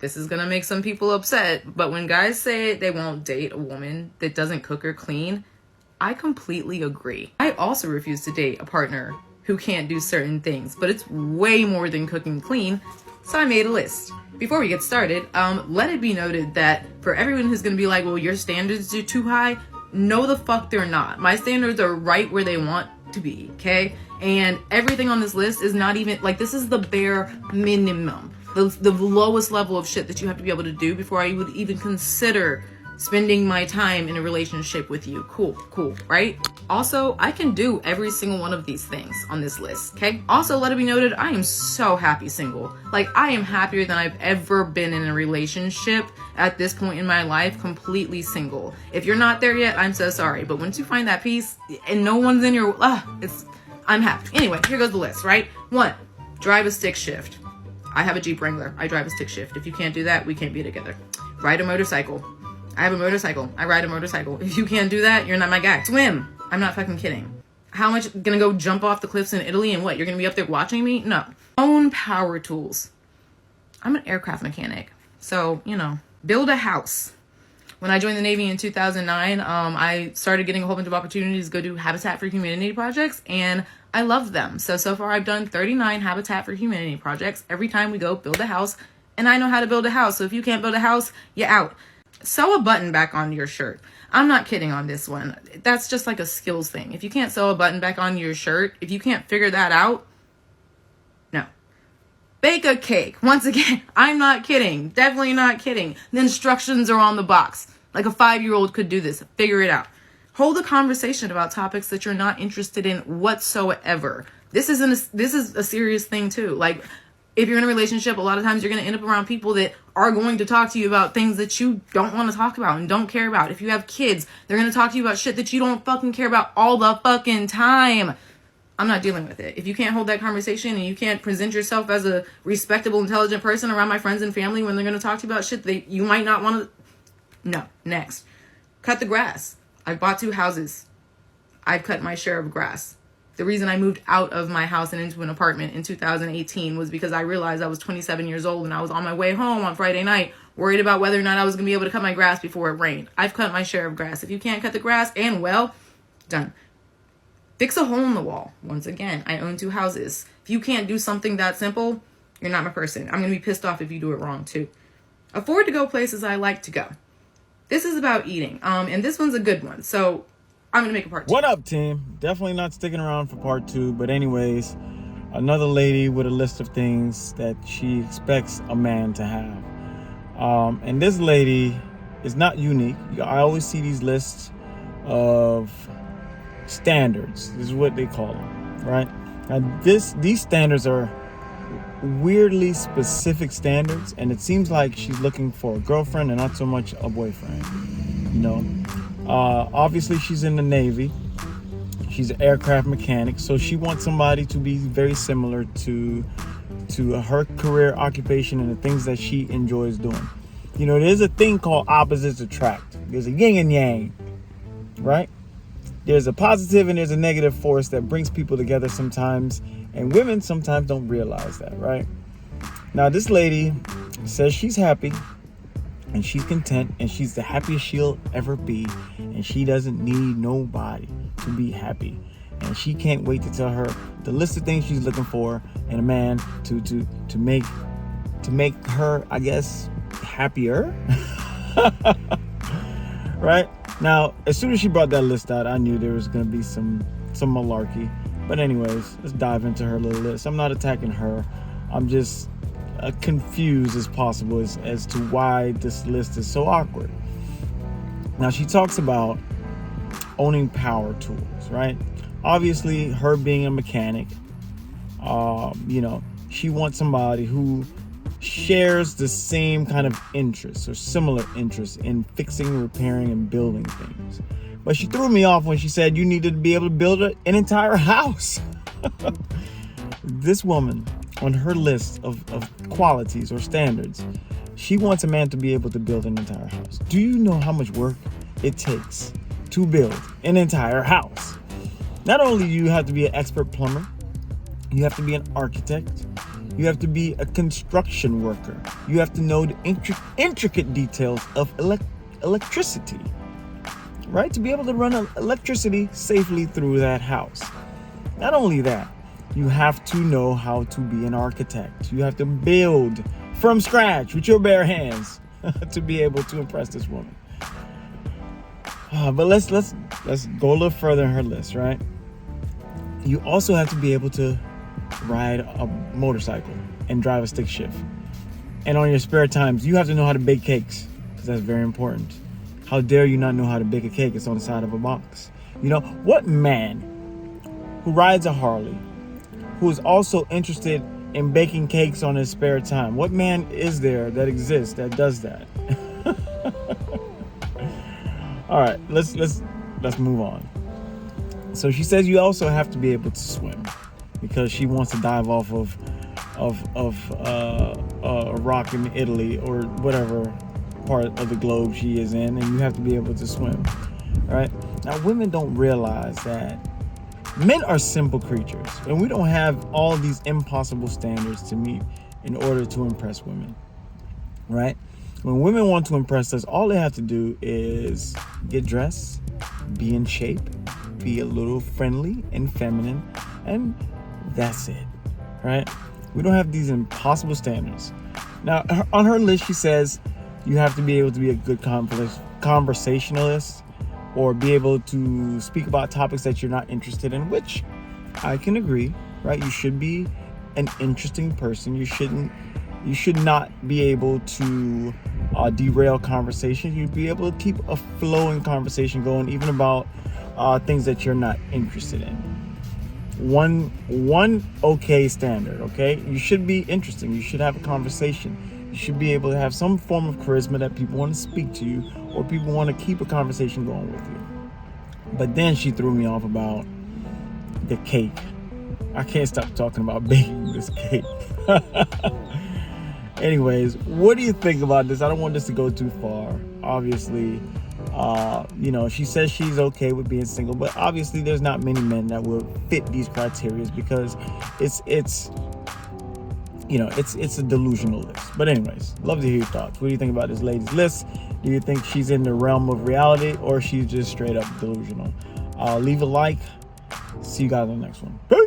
this is gonna make some people upset, but when guys say they won't date a woman that doesn't cook or clean, I completely agree. I also refuse to date a partner who can't do certain things, but it's way more than cooking and clean, so I made a list. Before we get started, let it be noted that for everyone who's gonna be like, well, your standards are too high, no the fuck they're not. My standards are right where they want to be, okay? And everything on this list is not even, like, this is the bare minimum. The lowest level of shit that you have to be able to do before I would even consider spending my time in a relationship with you. Cool, right? Also, I can do every single one of these things on this list, okay? Also, let it be noted, I am so happy single. Like, I am happier than I've ever been in a relationship at this point in my life, completely single. If you're not there yet, I'm so sorry. But once you find that peace and no one's in your, I'm happy. Anyway, here goes the list, right? 1, drive a stick shift. I have a Jeep Wrangler. I drive a stick shift. If you can't do that, we can't be together. Ride a motorcycle. I have a motorcycle. I ride a motorcycle. If you can't do that, you're not my guy. Swim. I'm not fucking kidding. How much gonna go jump off the cliffs in Italy and what? You're gonna be up there watching me? No. Own power tools. I'm an aircraft mechanic. So, build a house. When I joined the Navy in 2009, I started getting a whole bunch of opportunities to go do Habitat for Humanity projects, and I loved them. So far I've done 39 Habitat for Humanity projects. Every time we go build a house, and I know how to build a house. So if you can't build a house, you're out. Sew a button back onto your shirt. I'm not kidding on this one. That's just like a skills thing. If you can't sew a button back on your shirt, if you can't figure that out, no. Bake a cake. Once again, I'm not kidding. Definitely not kidding. The instructions are on the box. Like a 5-year-old could do this. Figure it out. Hold a conversation about topics that you're not interested in whatsoever. This is a serious thing too. Like, if you're in a relationship, a lot of times you're going to end up around people that are going to talk to you about things that you don't want to talk about and don't care about. If you have kids, they're going to talk to you about shit that you don't fucking care about all the fucking time. I'm not dealing with it. If you can't hold that conversation and you can't present yourself as a respectable, intelligent person around my friends and family when they're going to talk to you about shit that you might not want to... No. Next. Cut the grass. I've bought 2 houses. I've cut my share of grass. The reason I moved out of my house and into an apartment in 2018 was because I realized I was 27 years old and I was on my way home on Friday night, worried about whether or not I was going to be able to cut my grass before it rained. I've cut my share of grass. If you can't cut the grass, done. Fix a hole in the wall. Once again, I own 2 houses. If you can't do something that simple, you're not my person. I'm going to be pissed off if you do it wrong too. Afford to go places I like to go. This is about eating. And this one's a good one. So I'm going to make a part 2. What up, team? Definitely not sticking around for part 2. But anyways, another lady with a list of things that she expects a man to have. And this lady is not unique. I always see these lists of standards. This is what they call them, right? Now, these standards are weirdly specific standards, and it seems like she's looking for a girlfriend and not so much a boyfriend. Obviously she's in the Navy. She's an aircraft mechanic, so she wants somebody to be very similar to her career, occupation, and the things that she enjoys doing. There's a thing called opposites attract. There's a yin and yang, right? There's a positive and there's a negative force that brings people together sometimes, and women sometimes don't realize that, right? Now, this lady says she's happy and she's content and she's the happiest she'll ever be, and she doesn't need nobody to be happy. And she can't wait to tell her the list of things she's looking for in a man to make her, I guess, happier. Right? Now, as soon as she brought that list out, I knew there was going to be some malarkey. But anyways, let's dive into her little list. I'm not attacking her. I'm just confused as possible as to why this list is so awkward. Now, she talks about owning power tools, right? Obviously, her being a mechanic, she wants somebody who shares the same kind of interests or similar interests in fixing, repairing, and building things. But she threw me off when she said you needed to be able to build an entire house. This woman, on her list of qualities or standards, she wants a man to be able to build an entire house. Do you know how much work it takes to build an entire house? Not only do you have to be an expert plumber, you have to be an architect, You have to be a construction worker. You have to know the intricate details of electricity, right? To be able to run electricity safely through that house. Not only that, you have to know how to be an architect. You have to build from scratch with your bare hands to be able to impress this woman. But let's go a little further in her list, right? You also have to be able to ride a motorcycle and drive a stick shift. And on your spare times, you have to know how to bake cakes, because that's very important. How dare you not know how to bake a cake? It's on the side of a box. You know, what man who rides a Harley, who is also interested in baking cakes on his spare time, what man is there that exists that does that? All right, let's move on. So she says you also have to be able to swim, because she wants to dive off of a rock in Italy or whatever part of the globe she is in, and you have to be able to swim. All right. Now, women don't realize that men are simple creatures, and we don't have all these impossible standards to meet in order to impress women. Right? When women want to impress us, all they have to do is get dressed, be in shape, be a little friendly and feminine, and that's it, right? We don't have these impossible standards. Now, on her list, she says you have to be able to be a good conversationalist, or be able to speak about topics that you're not interested in, which I can agree, right? You should be an interesting person. You should not be able to derail conversation. You'd be able to keep a flowing conversation going, even about things that you're not interested in. One okay standard, okay? You should be interesting. You should have a conversation. You should be able to have some form of charisma that people want to speak to you, or people want to keep a conversation going with you. But then she threw me off about the cake. I can't stop talking about baking this cake. Anyways, what do you think about this? I don't want this to go too far. Obviously, she says she's okay with being single, but obviously there's not many men that will fit these criteria, because it's a delusional list. But anyways, love to hear your thoughts. What do you think about this lady's list? Do you think she's in the realm of reality, or she's just straight up delusional? Leave a like. See you guys on the next one. Peace.